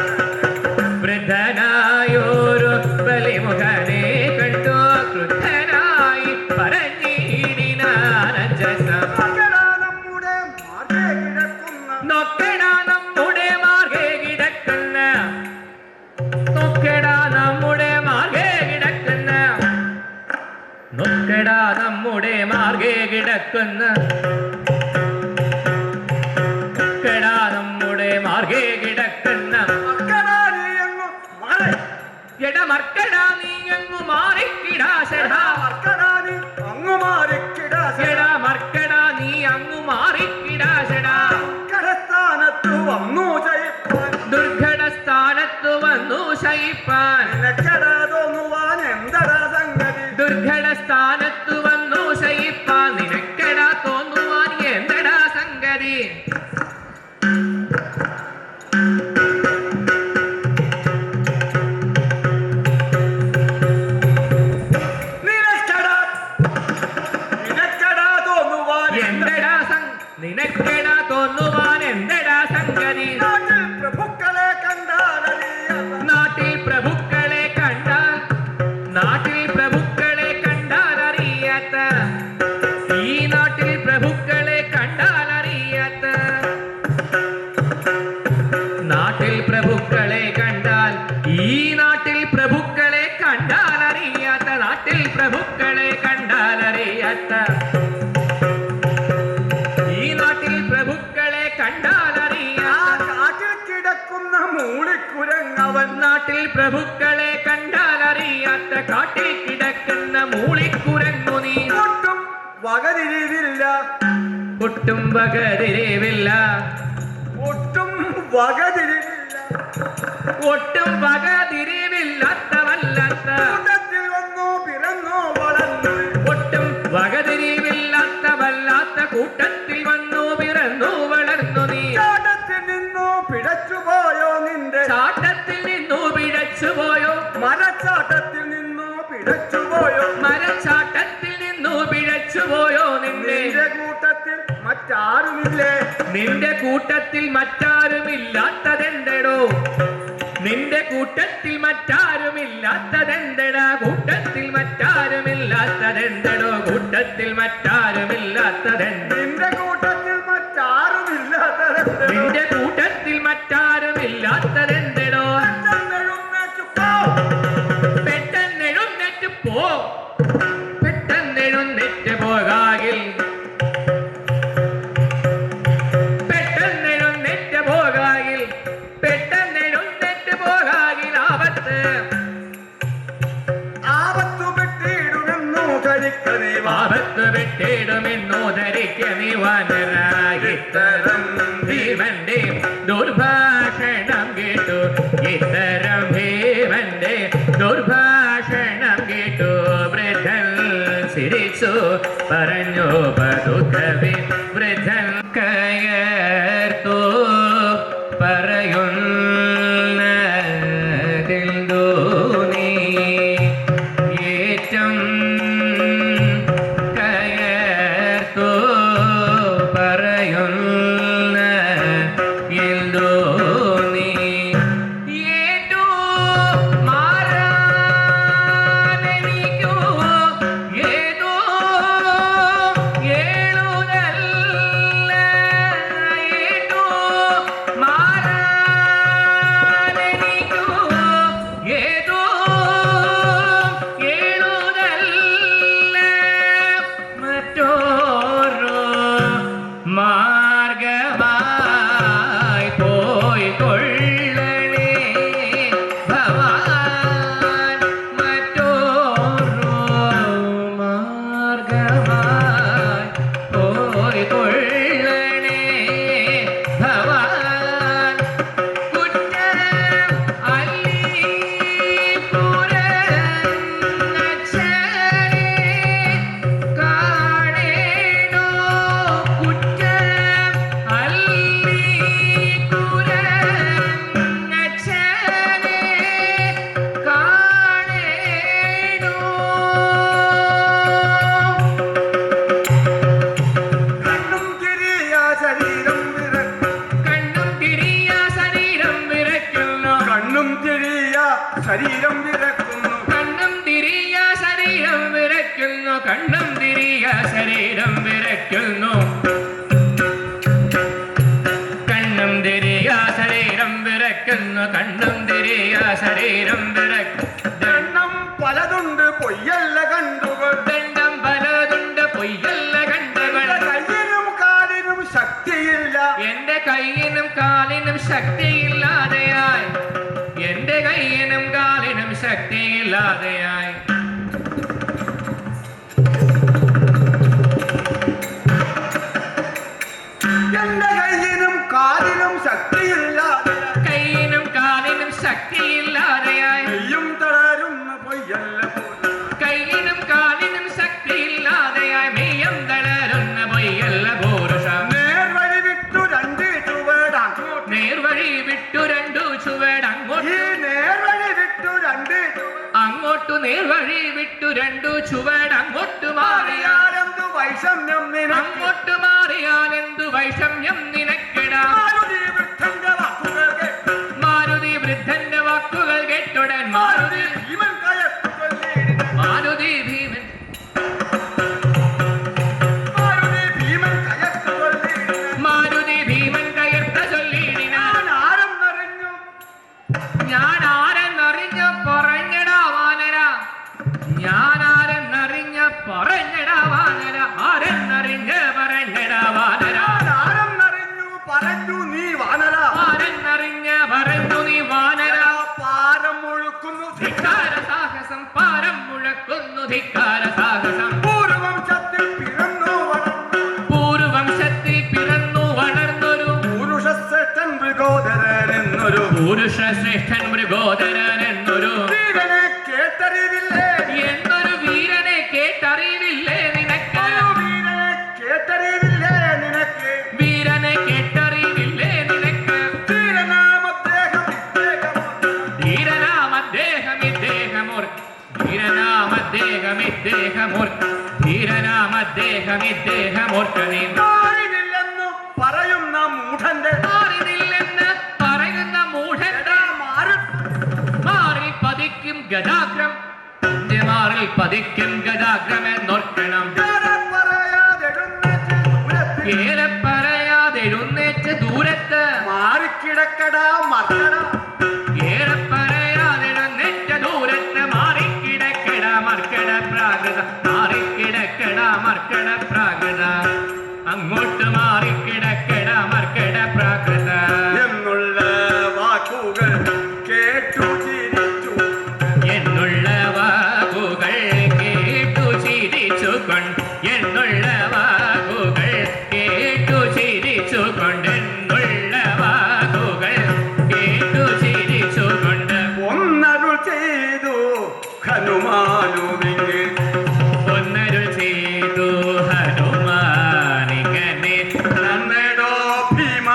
വൃദ്ധനായോരു ബലിമുഖനെ കണ്ടു, ക്രുദ്ധനായി പറഞ്ഞിടിനാനഞ്ജസം. മകളാ നമ്മുടെ മാർഗ്ഗേ കിടക്കുന്ന, നോക്കടാ നമ്മുടെ മാർഗേ കിടക്കുന്ന, നോക്കടാ നമ്മുടെ മാർഗേ കിടക്കുന്ന, നോക്കടാ നമ്മുടെ മാർഗേ കിടക്കുന്ന, നോക്കടാ നമ്മുടെ മാർഗേ കിടക്കുന്ന, മകളാ നീ അങ്ങ് മാറി, എടമർക്കടാ നീ അങ്ങു മാറിക്കിടാശടാ, മകളാ നീ അങ്ങ് മാറിക്കിടാ, എടമർക്കടാ നീ അങ്ങു മാറിക്കിടാശടാ, കരസ്ഥാനത്തു വന്നു ജയിപ്പാൻ, ദുർഘട സ്ഥാനത്തു വന്നു ശയിപ്പാൻ, നിനക്കടാ തോന്നുവാൻ എന്തടാ സംഗതി, ദുർഘട സ്ഥാനത്തു വന്നു ശയിപ്പാൻ, നിനക്കെടാ തോന്നുവാൻ എന്തടാ സംഗതി. നിനക്കടാ നിനക്കടാ തോന്നുവാൻ എന്തടാ നിനക്കെടാ തോന്നുവാൻ എന്തടാ സംഗതി. നാട്ടിൽ പ്രഭുക്കളെ കണ്ടാലറിയാം, നാട്ടിൽ പ്രഭുക്കളെ കണ്ടാൽ, നാട്ടിൽ പ്രഭുക്കളെ കണ്ടാൽ അറിയാത്ത, ഈ നാട്ടിൽ പ്രഭുക്കളെ കണ്ടാൽ അറിയാത്ത, നാട്ടിൽ പ്രഭുക്കളെ കണ്ടാൽ, ഈ നാട്ടിൽ പ്രഭുക്കളെ കണ്ടാൽ അറിയാത്ത, നാട്ടിൽ പ്രഭുക്കളെ കണ്ടാൽ അറിയാത്ത, ഈ നാട്ടിൽ പ്രഭുക്കളെ കണ്ടാൽ ആ അറിയാത്ത, കാട്ടിൽ കിടക്കുന്ന മൂളിക്കുരങ്ങവൻ, നാട്ടിൽ പ്രഭുക്കളെ കണ്ടാൽ അറിയാത്ത, കാട്ടിൽ കിടക്കുന്ന മൂളിക്കുരങ്ങു നീ. ഒട്ടും വകതിരിവില്ല, ഒട്ടും വകതിരിവില്ല, ഒട്ടും വകതിരിവില്ല, ഒട്ടും വകതിരിവില്ലാത്തവല്ലാത്ത, കൂട്ടത്തിൽ വന്നു പിറന്നു വളർന്നു, ഒട്ടും ചാട്ടത്തിൽ നിന്നു പിഴച്ചുപോയോ മരച്ചാട്ടത്തിൽ നിന്നു പിഴച്ചുപോയോ മരച്ചാട്ടത്തിൽ നിന്നു പിഴച്ചുപോയോ നിന്റെ കൂട്ടത്തിൽ മറ്റാരുമില്ലേ നിന്റെ കൂട്ടത്തിൽ മറ്റാരുമില്ലാത്തതെന്തടോ നിന്റെ കൂട്ടത്തിൽ മറ്റാരുമില്ലാത്തതെന്തടാ കൂട്ടത്തിൽ മറ്റാരുമില്ലാത്തതെന്തടോ കൂട്ടത്തിൽ മറ്റാരുമില്ലാത്തതെന്ത് നിന്റെ കൂട്ടത്തിൽ മറ്റാരുമില്ലാത്തതെന്തടോ നിന്റെ കൂട്ടത്തിൽ മറ്റാരുമില്ലാത്തതെന്തടോ പെട്ടെന്നെഴുന്നേറ്റ് പോ പെട്ടെന്നെഴുന്നേറ്റ് പോകാകിൽ പെട്ടെന്നെഴുന്നേറ്റ് പോകാകിൽ പെട്ടെന്നെഴുന്നേറ്റ് പോകാകിൽ ആപത്ത് ആപത്തു പെട്ടിടുമെന്നു ധരിക്ക നീ ആപത്ത് വിട്ടിടുമെന്നോ ധരിക്ക നീ വാനരായിത്തരം ഭീമന്റെ ദുർഭാഷണം കേട്ടു ഇത്തരം ഭീമന്റെ ദുർഭാഷണം കേട്ടു വൃദ്ധൻ ചിരിച്ചു പറഞ്ഞു പതുക്കവി വൃദ്ധൻ കയർത്തു പറയുന്നതിൽദൂ നീ ഏറ്റം കയർത്തു പറയുന്നതിൽദൂ നീ ഏറ്റു മാറാനെനിക്കു ഏതോ ഏഴുതല്ല ഏറ്റു മാറാനെനിക്കു ഏതോ ഏഴുതല്ല മറ്റോരോ മാർഗമായി പോയി കൊള്ളണേ ഭവാൻ മറ്റോരോ മാർഗമായി പോയി കൊള്ളണേ ഭവാൻ കുറ്റം അല്ലി പുരച്ചനെ കാണേണോ കുറ്റം അല്ലി പുരച്ചനെ കാണേണോ കണ്ണും കിരിയ ശരീരം വിറക്കും കണ്ണും തിരിയ ശരീരം വിറയ്ക്കുന്നു കണ്ണും കിരിയ ശരീരം വിറക്കുന്നു കണ്ണും തിരിയ ശരീരം വിറയ്ക്കുന്നു കണ്ണും തിരിയ ശരീരം വിറയ്ക്കുന്നു കണ്ണും തിരിയ ശരീരം വിറയ്ക്കുന്നു കണ്ണും തിരിയ ശരീരം വിറയ്ക്കുന്നു എണ്ണം പലതുണ്ട് പൊയ്യല്ല കണ്ടുകൾ ദണ്ഡം പലതുണ്ട് പൊയ്യല്ല കണ്ടവൾ കയ്യിനും കാലിനും ശക്തിയില്ല എന്റെ കയ്യിനും കാലിനും ശക്തിയില്ലാതെയായി എന്റെ കയ്യിനും കാലിനും ശക്തിയില്ലാതെയായി എന്റെ കയ്യിനും കാലിനും ശക്തിയില്ല കയ്യിനും കാലിനും ശക്തിയില്ലാതെയായി നെയ്യും തളരുന്ന പൊയ്യല്ല പോലും. കയ്യിനും കാലിനും ശക്തിയില്ലാതെയായി മെയ്യം തളരുന്ന പൊയ്യല്ല പൗരുഷ നേർവഴി വിട്ടു രണ്ട് ചുവട് അങ്ങോട്ട് നേർവഴി വിട്ടു രണ്ടു ചുവട് ഈ നേർവഴി വിട്ടു രണ്ട് അങ്ങോട്ടു നേർവഴി വിട്ടു രണ്ടു ചുവട് അങ്ങോട്ട് മാറിയാൽ മാറിയാലെന്തു വൈഷമ്യം നിനക്ക് അങ്ങോട്ട് മാറിയാൽ എന്തു വൈഷമ്യം നിനക്കിടാ മാരുതി വൃദ്ധന്റെ വാക്കുകൾ കേട്ട് മാരുതി വൃദ്ധന്റെ വാക്കുകൾ കേട്ടുടൻ മാരുതി ഭീമൻ കയർത്തു ചൊല്ലിയിടുന്നു. മാരുതി ഭീമൻ മാരുതി ഭീമൻ കയർത്തു ചൊല്ലിയിടുന്നു. മാരുതി ഭീമൻ കയർത്ത ചൊല്ലിയിടിനാൻ ഞാൻ ആരെന്നറിഞ്ഞു ഞാൻ ആരെന്നറിഞ്ഞ പറഞ്ഞടാ വാനര ഞാൻ ആരെന്നറിഞ്ഞ പറഞ്ഞടാ വാനര ആരെന്നറിഞ്ഞ് പറഞ്ഞടാ വാനര ഞാൻ ആരെന്നറിഞ്ഞു പറഞ്ഞു നീ വാനര ആരെന്നറിഞ്ഞ് പറഞ്ഞു നീ വാനര പാരം മുഴുക്കുന്നു ധിക്കാര സാഹസം പാരം മുഴക്കുന്നു ധിക്കാര സാഹസം പൂർവംശത്തിൽ പിറന്നു വളർന്നു പൂർവംശത്തിൽ പിറന്നു വളർന്നൊരു പുരുഷശ്രേഷ്ഠൻ മൃഗോദരനെന്നൊരു പുരുഷശ്രേഷ്ഠൻ മൃഗോദരൻ എന്നൊരു വീരനെ കേട്ടറിവില്ലേ എന്നൊരു വീരനെ കേട്ടറിവില്ലേ നിനക്ക് വീരനെ കേട്ടറിവില്ലേ നിനക്ക് വീരനെ കേട്ടറിവില്ലേ നിനക്ക് വീരനാമദ്ദേഹം ഇദ്ദേഹം ഇദ്ദേഹമോർക്കനേ മാറിനില്ലെന്ന് പറയുന്ന മൂഢന്റെ മാറിനില്ലെന്ന് പറയുന്ന മൂഢന്റെ മാറിൽ പതിക്കും ഗജാഗ്രം എന്റെ മാറിൽ പതിക്കും ഗജാഗ്രം എന്നോർക്കണം. ഏറെ പറയാതെഴുന്നേറ്റ് ദൂരത്ത് മാറിക്കിടക്കടാ മർക്കട ഏറെ പറയാതെഴുന്നേറ്റ ദൂരത്ത് മാറിക്കിടക്കട മർക്കട പ്രാകൃത മാറിക്കിടക്കട മർക്കട പ്രാകൃത അങ്ങോട്ട് മാറിക്കിടക്കട മർക്കട പ്രാകൃത എന്നുള്ള വാക്കുകൾ കേട്ടു ചിരിച്ചു എന്നുള്ള വാക്കുകൾ കേട്ടു ചിരിച്ചുകൊണ്ട് എന്നുള്ള വാക്കുകൾ കേട്ടു ചിരിച്ചുകൊണ്ട് എന്നുള്ള വാക്കുകൾ കേട്ടു ചിരിച്ചുകൊണ്ട് ഒന്നരുൾ ചെയ്തു ഹനുമാനുവിന് ഒന്നരുൾ ചെയ്തു ഹനുമാനിങ്ങനെ നന്നടോ ഭീമ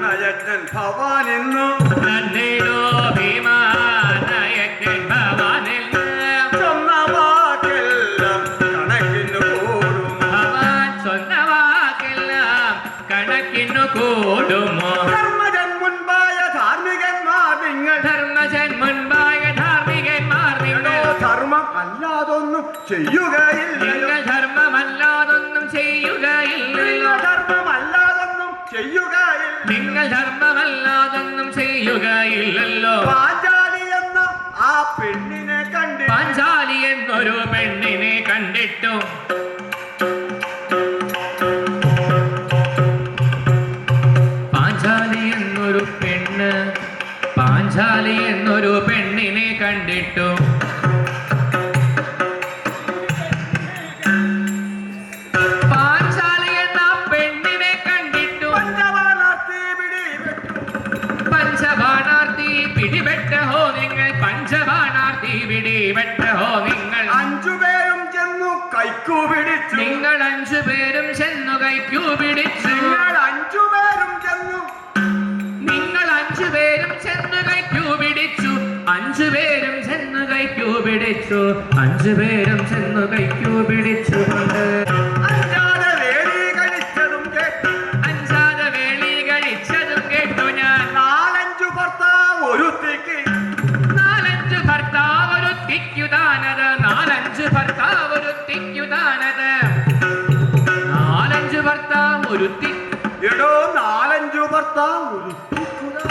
നയജ്ഞൻ ഭവാനിന്നു നന്ദിടോ ഭീമാനായകൻ ഭവാനിൽ ചൊന്ന വാക്കെല്ലാം കണക്കിന് കൂടും ഭവാൻ சொன்ன വാക്കെല്ലാം കണക്കിനു കൂടുമോ ധർമ്മജൻ മുൻപായ ധാർമ്മികന്മാർ നിങ്ങൾ ധർമ്മജൻ മുൻപായ ധാർമ്മികന്മാർ നിങ്ങൾ ധർമ്മം അല്ലാതൊന്നും ചെയ്യുകയില്ലല്ലോ നിങ്ങൾ ധർമ്മമല്ലാതൊന്നും ചെയ്യുകയില്ലല്ലോ ധർമ്മമല്ലാതൊന്നും ചെയ്യുകയില്ല നിങ്ങൾ ധർമ്മമല്ലാതൊന്നും ചെയ്യുകയില്ലല്ലോ പാഞ്ചാലി എന്ന ആ പെണ്ണിനെ കണ്ടി പാഞ്ചാലി എന്നൊരു പെണ്ണിനെ കണ്ടിട്ടു പാഞ്ചാലി എന്നൊരു പെണ്ണ് പാഞ്ചാലി എന്നൊരു പെണ്ണിനെ കണ്ടിട്ടു പാഞ്ചാലി എന്ന പെണ്ണിനെ കണ്ടിട്ടു പഞ്ചവാണാർത്തി പിടിപെട്ടു. പഞ്ചബാണാർത്തി പിടിപെട്ടഹോ നിങ്ങൾ പഞ്ചബാണാർത്തി പിടിപെട്ടഹോ നിങ്ങൾ 5 പേരും ചെന്നു കൈക്കു പിടിച്ചു നിങ്ങൾ 5 പേരും ചെന്നു കൈക്കു പിടിച്ചു നിങ്ങൾ 5 പേരും ചെന്നു നിങ്ങൾ 5 പേരും ചെന്നു കൈക്കു പിടിച്ചു 5 പേരും ചെന്നു കൈക്കു പിടിച്ചു 5 പേരും ചെന്നു കൈക്കു പിടിച്ചുകൊണ്ട് അഞ്ചാതെ വേലി കഴിച്ചതും കേട്ടു അഞ്ചാതെ വേളി കഴിച്ചതും കേട്ടു ഞാൻ 4-5 ഭർത്താവ് ഒരുത്തിക്ക് 4-5 ഭർത്താവ് ഒരു തിക്കുതാനത് 4-5 ഭർത്താവ് ഒരു തിക്കുതാനത് 4-5 ഭർത്താവ് ഒരു എടോ 4-5 ഭർത്താവ് ഒരുത്തിക്കുതാ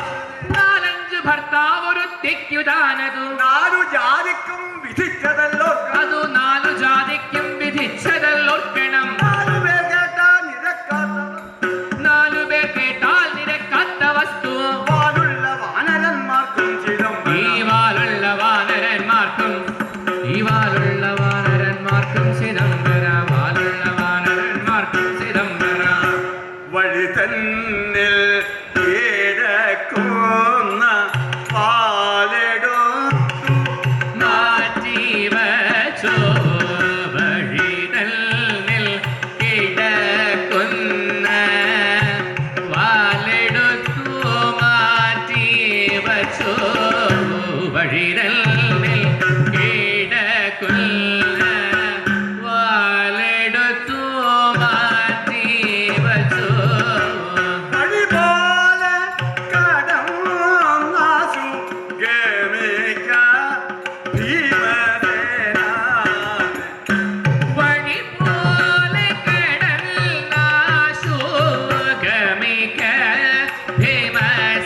4-5 ഭർത്താവ് ഒരു തിക്കുതാനതു 4 ജാതിക്കും വിധിച്ചതല്ലോ അതു 4 ജാതിക്കും വിധിച്ചതല്ലോർക്കണം 4 പേർ കേട്ടാ നിരക്കാത്ത 4 പേർ കേട്ടാൽ നിരക്കാത്ത വസ്തു വാലുള്ള വാനരന്മാർക്കും ഈ വാലുള്ള വാനരന്മാർക്കും ഈ വാലുള്ള വാനരന്മാർക്കും ചിദംബര വാലുള്ള വാനരന്മാർക്കും ചിദംബര വഴി തന്നിൽ കിടക്കുന്ന പാലെടോ മാറ്റിവച്ചോ വഴിതന്നിൽ കിടക്കുന്ന വാലെടുത്തു മാറ്റിവച്ചോ വഴിതന്നിൽ കിടക്കുന്ന വാലെടുത്തു മാറ്റിവച്ചോ വഴി പോലെ കടന്ന സുഗമിക ഭീമസേന വഴി പോലെ കടൽനാശു ഗമിക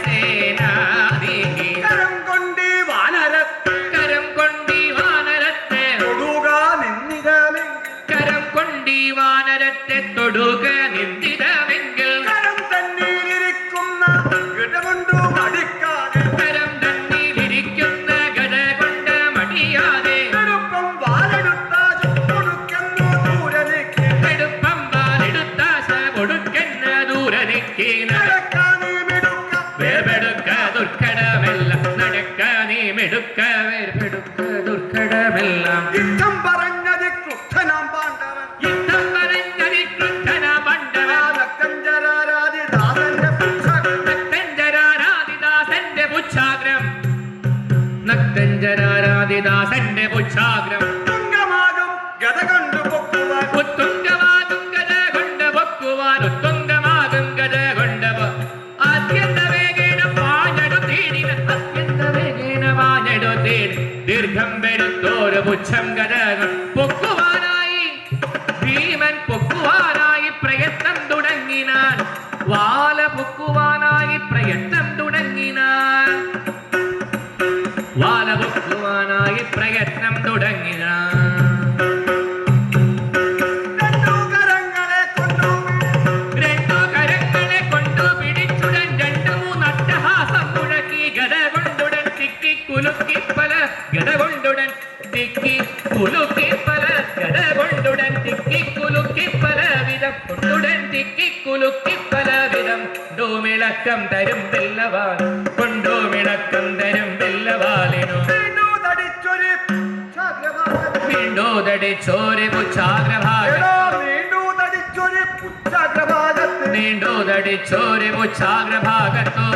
ഭീമസേനാദി കരം കൊണ്ടി വാനരത്തെ കരം കൊണ്ടി വാനരത്തെ തൊടുക നിന്നിതമേ കരം കൊണ്ടി വാനരത്തെ തൊടുക നിന്ദിതമെങ്കിൽ കരം തന്നിലിരിക്കുന്ന ഇടകൊണ്ടു മടിക്കാതെ കരം തന്നിലിരിക്കുന്ന ഗത കൊണ്ട് മടിയാതെ എടുപ്പം വാലെടുത്ത കൊടുക്കുന്നു ദൂരനിക്ക് എടുപ്പം പാലെടുത്താശ കൊടുക്കുന്ന ദൂരനിക്കീന നടക്കാനീ മിടുക്ക വേർപെടുക്ക ദുർഘടമെല്ലാം നടക്ക നീ മെടുക്ക വേർപെടുക്ക ദുർഘടമെല്ലാം യുദ്ധം പറഞ്ഞത് ക്രുദ്ധനാം പാണ്ഡവൻ യുദ്ധം പറഞ്ഞതി കൃഷ്ണന പണ്ഡവ ഭക്തഞ്ചരാരാതി ദാസന്റെ പുത്രൻ നക്തഞ്ചരാരാദിദാസന്റെ പുച്ഛാഗ്രം നക്തഞ്ചരാരാദിദാസന്റെ പുച്ഛാഗ്രം തുങ്കമാകും പ്രയത്നം തുടങ്ങി രണ്ടു കരങ്ങളെ കൊണ്ടു പിടിച്ചുടൻ രണ്ടു മൂന്നട്ടഹാസം മുഴക്കി ഗത കൊണ്ടുടൻ തിക്കി കുലുക്കി പല ഗത കൊണ്ടുടൻ തിക്കി കുലുക്കി പല ഗത കൊണ്ടുടൻ തിക്കി കുലുക്കി പല വിധം കൊണ്ടുടൻ തിക്കി കുലുക്കി പല വിധം കൊണ്ടുമിളക്കം തരും വെല്ലവാൻ കൊണ്ടുമിളക്കം തരും വെല്ലവാലിനു നീണ്ടോതടിച്ചോര് പുച്ഛാഗ്രഭാഗത്തു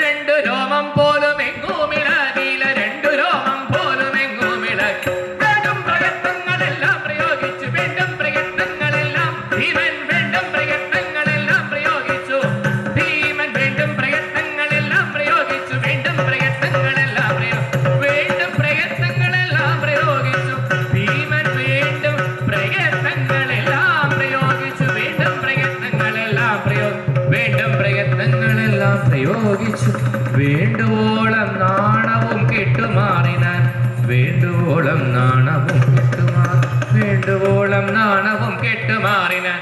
രണ്ടു രോമം പോലും എങ്ങുമിളകില രണ്ടു രോമം പോലും എങ്ങുമിളകി വേണ്ടും പ്രയത്നങ്ങളെല്ലാം പ്രയോഗിച്ചു വേണ്ടും പ്രയത്നങ്ങളെല്ലാം ഭീമൻ വേണ്ടും പ്രയത്നങ്ങളെല്ലാം പ്രയോഗിച്ചു ഭീമൻ വേണ്ടും പ്രയത്നങ്ങളെല്ലാം പ്രയോഗിച്ചു വേണ്ടും പ്രയത്നങ്ങളെല്ലാം വേണ്ടും പ്രയത്നങ്ങളെല്ലാം പ്രയോഗിച്ചു ഭീമൻ വേണ്ടും പ്രയത്നങ്ങളെല്ലാം പ്രയോഗിച്ചു വേണ്ടും പ്രയത്നങ്ങളെല്ലാം വേണ്ടും പ്രയത്നങ്ങളെല്ലാം പ്രയോഗിച്ചു വേണ്ടുവോളം നാണവും കെട്ടുമാറിനാൻ വേണ്ടുവോളം നാണവും കെട്ടുമാറിനാൻ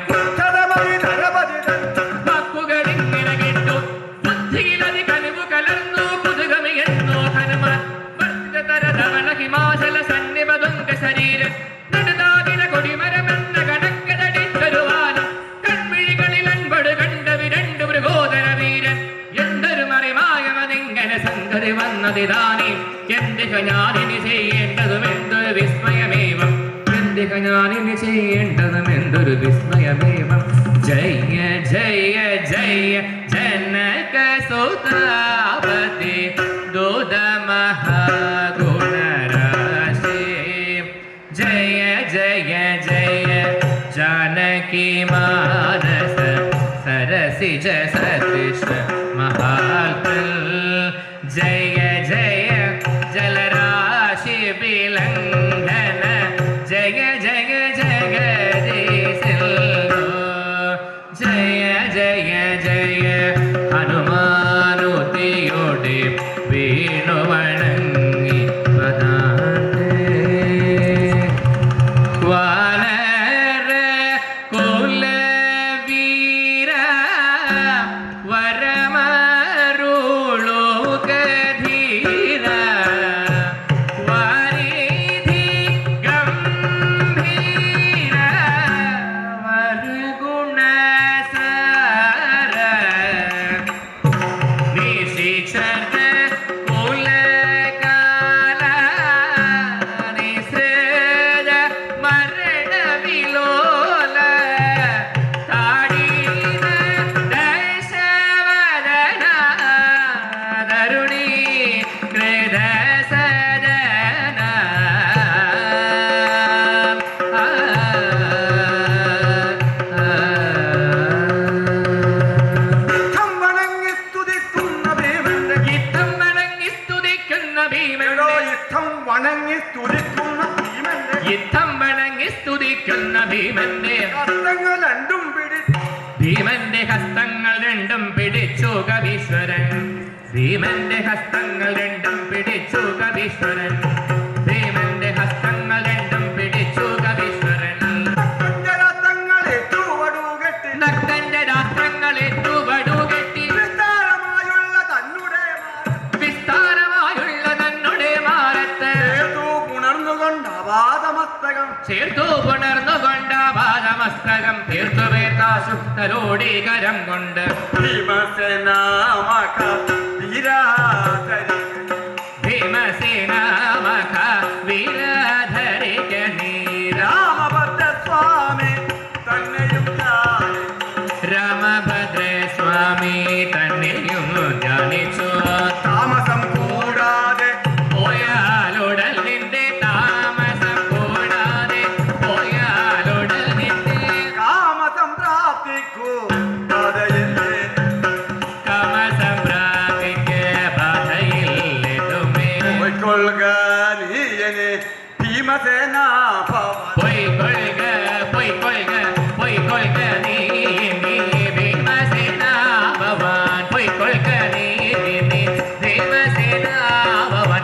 വാക്കുകളിങ്ങനെ കേട്ടു ബുദ്ധിയിലതി കനിവു കലർന്നു പുതുകമിയെന്നു ഹനുമാൻ വർദ്ധിതരധവള ഹിമാചല സന്നിപതുങ്ക ശരീരം നെടുതാതില കൊടിമരമെന്ന കണക്കതടിച്ചൊരുവാനും കൺമിഴികളിൽ അൻപട് കണ്ടവി രണ്ടു മൃഗോദര വീരൻ എന്തൊരു മറിമായമതിങ്ങനെ സംഗതി വന്നതിതാനേ എന്തിക ഞാനിനി ചെയ്യേണ്ടതും എന്തൊരു വിസ്മയമേവം എന്തിക ഞാനിനി ചെയ്യേണ്ടതും എന്തൊരു വിസ്മയമേവം ജയ ജയ ജയ ജനക സുതാപതി ദുദ മഹാഗുണരാശി ജയ ജയ ജയ जानकी मानस सरसिज सदृश महाल्कल जय जय जलराशि विलंघन जय जय जगदीश जय जय जय हनुमानुतियोडे वेणुवणंगि पदान्ते वानर कुलवीर वरमरुळु गधीर वारिधि गंभीर वरगुणसार निशिचर कुलकाल निसृज मरणविलोल ताडीन दशवदन दरुणी कृतसदन യുദ്ധം വണങ്ങി സ്തുതിക്കുന്ന ഭീമന്റെ യുദ്ധം വണങ്ങി സ്തുതിക്കുന്ന ഭീമന്റെ ഭീമന്റെ ഹസ്തങ്ങൾ രണ്ടും പിടിച്ചു കവീശ്വരൻ ഭീമന്റെ ഹസ്തങ്ങൾ രണ്ടും പിടിച്ചു കവീശ്വരൻ ഭീമന്റെ ഹസ്തങ്ങൾ രണ്ടും പിടിച്ചു കവീശ്വരൻ നക്തന്റെ രാത്രങ്ങളേറ്റു വടുകെട്ടി വിസ്താരമായുള്ള തന്നുടെ മാറത്ത് ചേർത്തു പുണർന്നുകൊണ്ട പാദമസ്തകം തീർത്തു വേർത്താശുദ്ധരോടീകരം കൊണ്ട് ഭീമസേനാമഖ വീരധരിക രാമഭദ്രസ്വാമി തന്നെയും ധ്യാനിച്ചു താമസം കൂടാതെ പോയാലുടൽ നിന്റെ താമസം കൂടാതെ പോയാലുടൽ നിന്റെ കാമസംപ്രാപ്തിക്കൂ കാമസംപ്രാപ്തിക്ക് ബാധയില്ലെതുമേ പൊയ്ക്കൊള്ളുക നീയനെ ഭീമസേന പൊയ്ക്കൊള്ളുക നീ ഭീമസേന ഭവാൻ പൊയ്ക്കൊള്ളുക നീ ഭീമസേന ഭവാൻ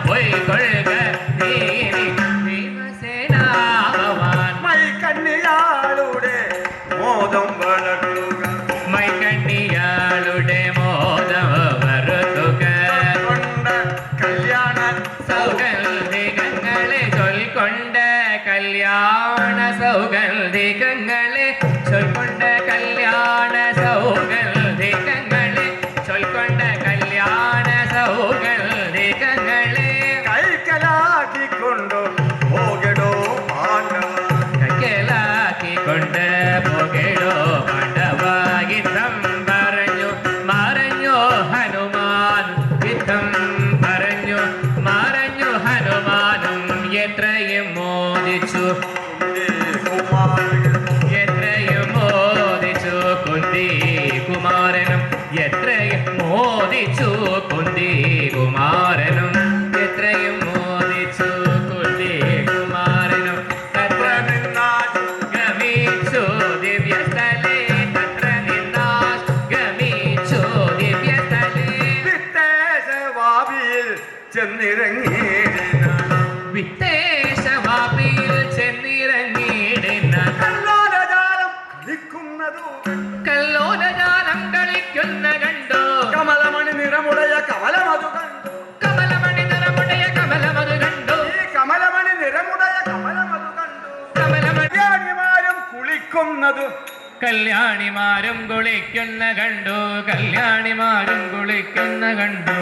കൊണ്ട കല്യാണ സൗഗന്ധികങ്ങളെ കൈക്കലാക്കിക്കൊണ്ടു പോകടോ പാണ്ഡവ കൈക്കലാക്കിക്കൊണ്ട് പോകടോ പാണ്ഡവ യുദ്ധം പറഞ്ഞു മറഞ്ഞു ഹനുമാൻ യുദ്ധം പറഞ്ഞു മറഞ്ഞു ഹനുമാനും എത്രയും മോദിച്ചു എത്രയും മോദിച്ചു കുന്തി കുമാരനും എത്രയും മോദിച്ചു കുന്തി കുമാരനും എത്രയും മോദിച്ചു കുന്തി കുമാരനും തത്ര ഗമിച്ചു ദിവ്യസ്ഥലേ തത്ര ഗമിച്ചു ദിവ്യസ്ഥലേ വിത്തേശവാപിയിൽ ചെന്നിറങ്ങിയിടുന്ന വിത്തേശവാപിയിൽ ചെന്നിറങ്ങിയിടുന്ന കല്ലോലജാലം കളിക്കുന്നതു കല്ലോലജാലം കളിക്കുന്ന കണ്ടു കമലമണി നിറമുടയ കമലമതു കണ്ടു കമലമണി നിറമുടയ കമലമതു കണ്ടു ഈ കമലമണി നിറമുടയ കമലമതു കണ്ടു കമലമണി കല്യാണിമാരും കുളിക്കുന്നതു കല്യാണിമാരും കുളിക്കുന്ന കണ്ടു കല്യാണിമാരും കുളിക്കുന്ന കണ്ടു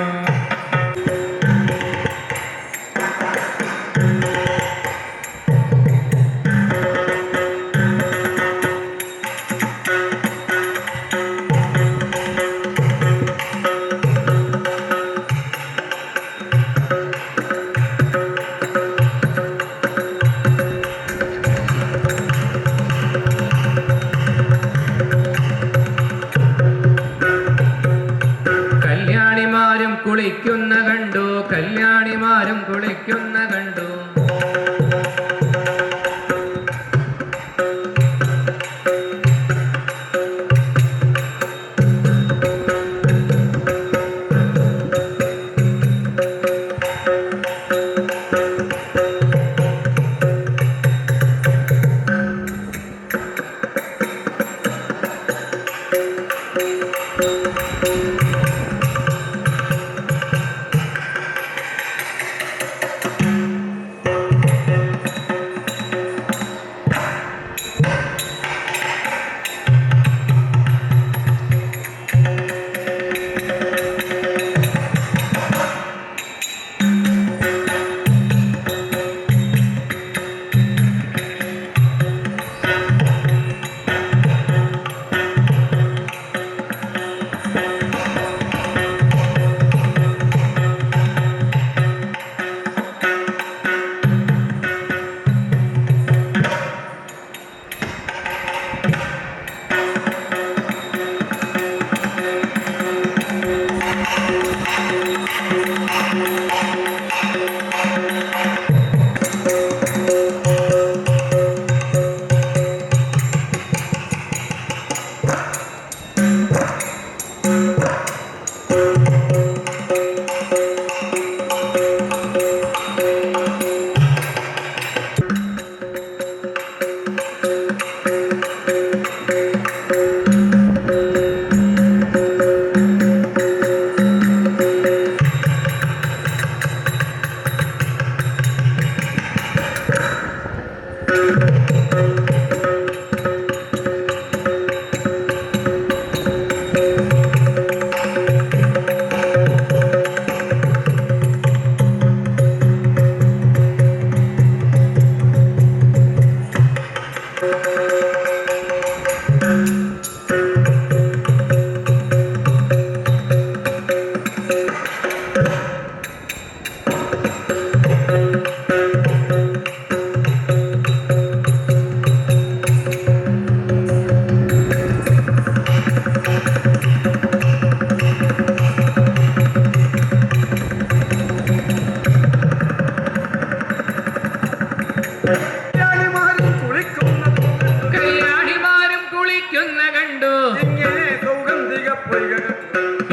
കല്യാണിമാരും കുളിക്കുന്ന കണ്ടു കല്യാണിമാരും കുളിക്കുന്ന കണ്ടു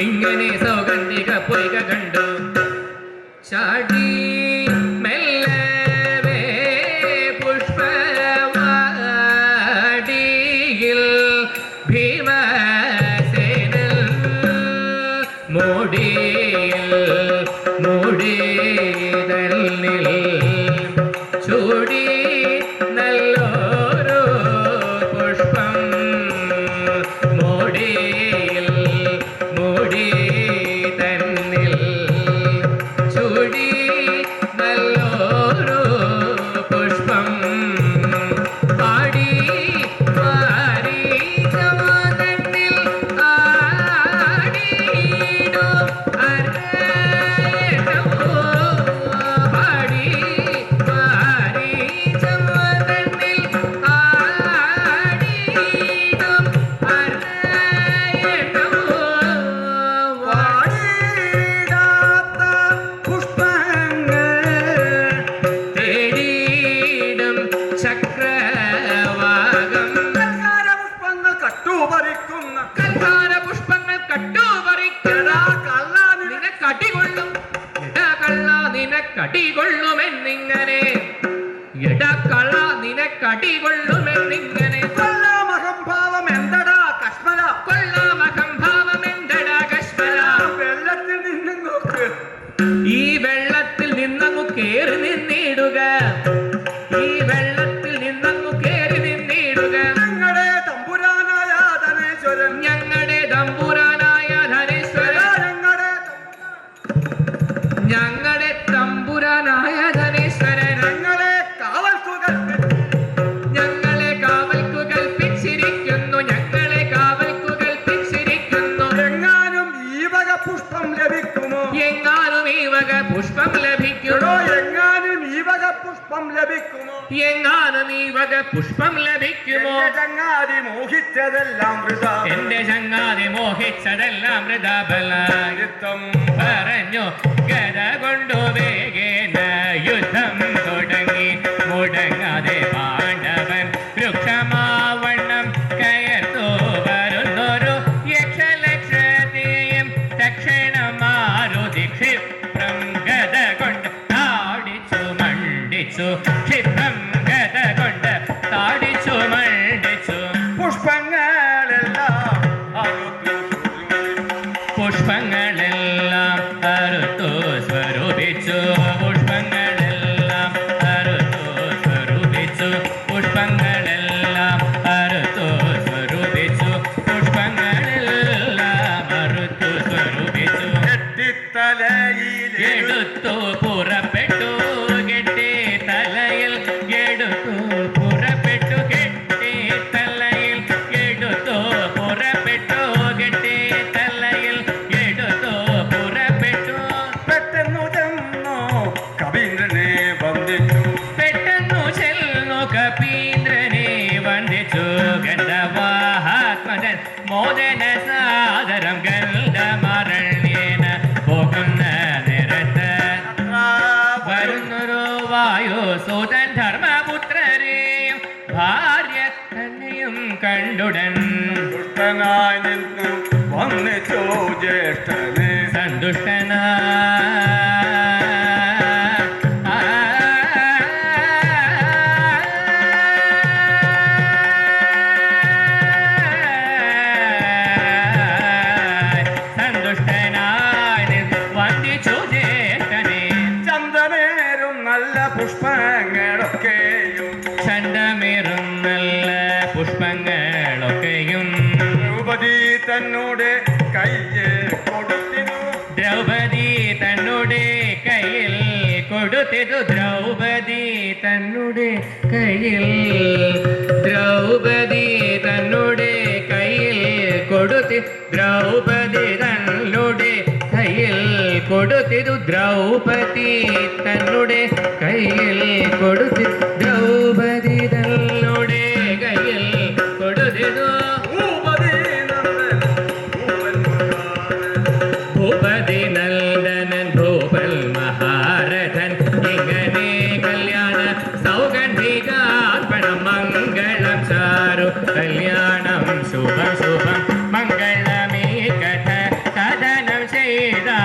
ഇങ്ങനെ സൗഗന്ധിക പൊയ്ക കണ്ടു ചാടി മെല്ലവേ പുഷ്പവാടിയിൽ ഭീമസേനൽ മൂടിതന്നിൽ ചൂടി നല്ലൊരു പുഷ്പം മൂടിയിൽ നിനക്കടികൊള്ളുമെന്നിങ്ങനെ എടക്കള നിനക്കടികൊള്ളുമെന്നിങ്ങനെ കൊല്ലാമഹംഭാവം എന്തടാ കശ്മല കൊള്ളാമഹംഭാവം എന്തടാ കശ്മല വെള്ളത്തിൽ നിന്ന് നോക്ക് ഈ വെള്ളത്തിൽ നിന്നങ്ങു കേറി നിന്നിടുക ഈ വെള്ളത്തിൽ നിന്നങ്ങു കേറി നിന്നിടുക ഞങ്ങളുടെ തമ്പുരാനായ ധനേശ്വരൻ ഞങ്ങളുടെ തമ്പുരാനായ ധനേശ്വരൻ ഞങ്ങളുടെ തമ്പുരാനായ ധനേശ്വരൻ ഞങ്ങളെ കാവൽക്കു ഞങ്ങളെ കാവൽക്കു കൽപ്പിച്ചിരിക്കുന്നു ഞങ്ങളെ കാവൽക്കു കൽപ്പിച്ചിരിക്കുന്നു എങ്ങാനും ഈ വക പുഷ്പം ലഭിക്കുമോ എങ്ങാനും ഈ വക പുഷ്പം ലഭിക്കുമോ എങ്ങാനും ഈ വക പുഷ്പം ലഭിക്കുമോ എങ്ങാനും ഈ വക പുഷ്പം ലഭിക്കുമോ എന്റെ ചങ്ങാതി മോഹിച്ചതെല്ലാം വൃഥ എന്റെ ചങ്ങാതി മോഹിച്ചതെല്ലാം വൃഥാബലായുധം പറഞ്ഞു ഗദ കൊണ്ടു വേഗേന യുദ്ധം തുടങ്ങി മുടങ്ങാതെ പാണ്ഡവൻ വൃക്ഷമാവണ്ണം കയർത്തു വരുന്നൊരു യക്ഷലക്ഷത്തെയും തക്ഷണമാരുതി ക്ഷിപ്രം ഗദ കൊണ്ട് താടിച്ചു മണ്ടിച്ചു ക്ഷിപ്രം ഗദ കൊണ്ട് താടിച്ചു മണ്ടിച്ചു പുഷ്പങ്ങളെല്ലാം പുഷ്പങ്ങളെല്ലാം അറുത്തു സ്വരൂപിച്ചു പുഷ്പങ്ങളെല്ലാം അറുത്തു സ്വരൂപിച്ചു പുഷ്പങ്ങളെല്ലാം അറുത്തു സ്വരൂപിച്ചു പുഷ്പങ്ങളെല്ലാം അറുത്തു സ്വരൂപിച്ചു കെട്ടിത്തലയിൽ എടുത്തു പുറപ്പെട്ടു കെട്ടി തലയിൽ എടുത്തു പുറപ്പെട്ടു കെട്ടി തലയിൽ എടുത്തു പുറപ്പെട്ടു കെട്ടി തലയിൽ എടുത്തു പുറപ്പെട്ടു പെട്ടെന്നു ചെന്നു കവീന്ദ്രനെ വന്ദിച്ചു പെട്ടെന്നു ചെന്നു കപീന്ദ്രനെ വന്ദിച്ചു ഗന്ധവാഹാത്മജൻ മോദന സാദരം ഗന്ധമരണ്യേന പോകുന്ന നേരത്ത് വരുന്നൊരു വായുസൂതൻ ധർമ്മപുത്രരെയും ഭാര്യ തന്നെയും കണ്ടുടൻ ദുഷ്ടനായി നിന്നു വന്നിച്ചു ജ്യേഷ്ഠനെ സന്തുഷ്ടനായി വന്ദിച്ചു ജ്യേഷ്ഠനെ ചന്ദനേരും നല്ല പുഷ്പങ്ങളൊക്കെയും ചണ്ടമേറും നല്ല പുഷ്പങ്ങളൊക്കെയും ദ്രൗപദി തന്നോട് കയ്യിൽ കൊടുത്തിനു ദ്രൗപദി തന്നുടെ കയ്യിൽ കൊടുത്തിതു ദ്രൗപദി തന്നുടെ കയ്യിൽ ദ്രൗപദി തന്നുടെ കയ്യിൽ കൊടുത്തി ദ്രൗപദി തന്നുടെ കയ്യിൽ കൊടുത്തിതു ദ്രൗപദി തന്നുടെ കയ്യിൽ കൊടുത്തി ദ്രൗപദി തന്നുടെ കയ്യിൽ കൊടുത്തിതു ഭൂപതി നന്ദനൻ ഭൂപൽ മഹാരഥൻ ഇങ്ങനെ കല്യാണ സൗഗന്ധികാർപ്പണം മംഗളം ചാരു കല്യാണം ശുഭം ശുഭം മംഗളമേ കഥ കഥനം ചെയ്താ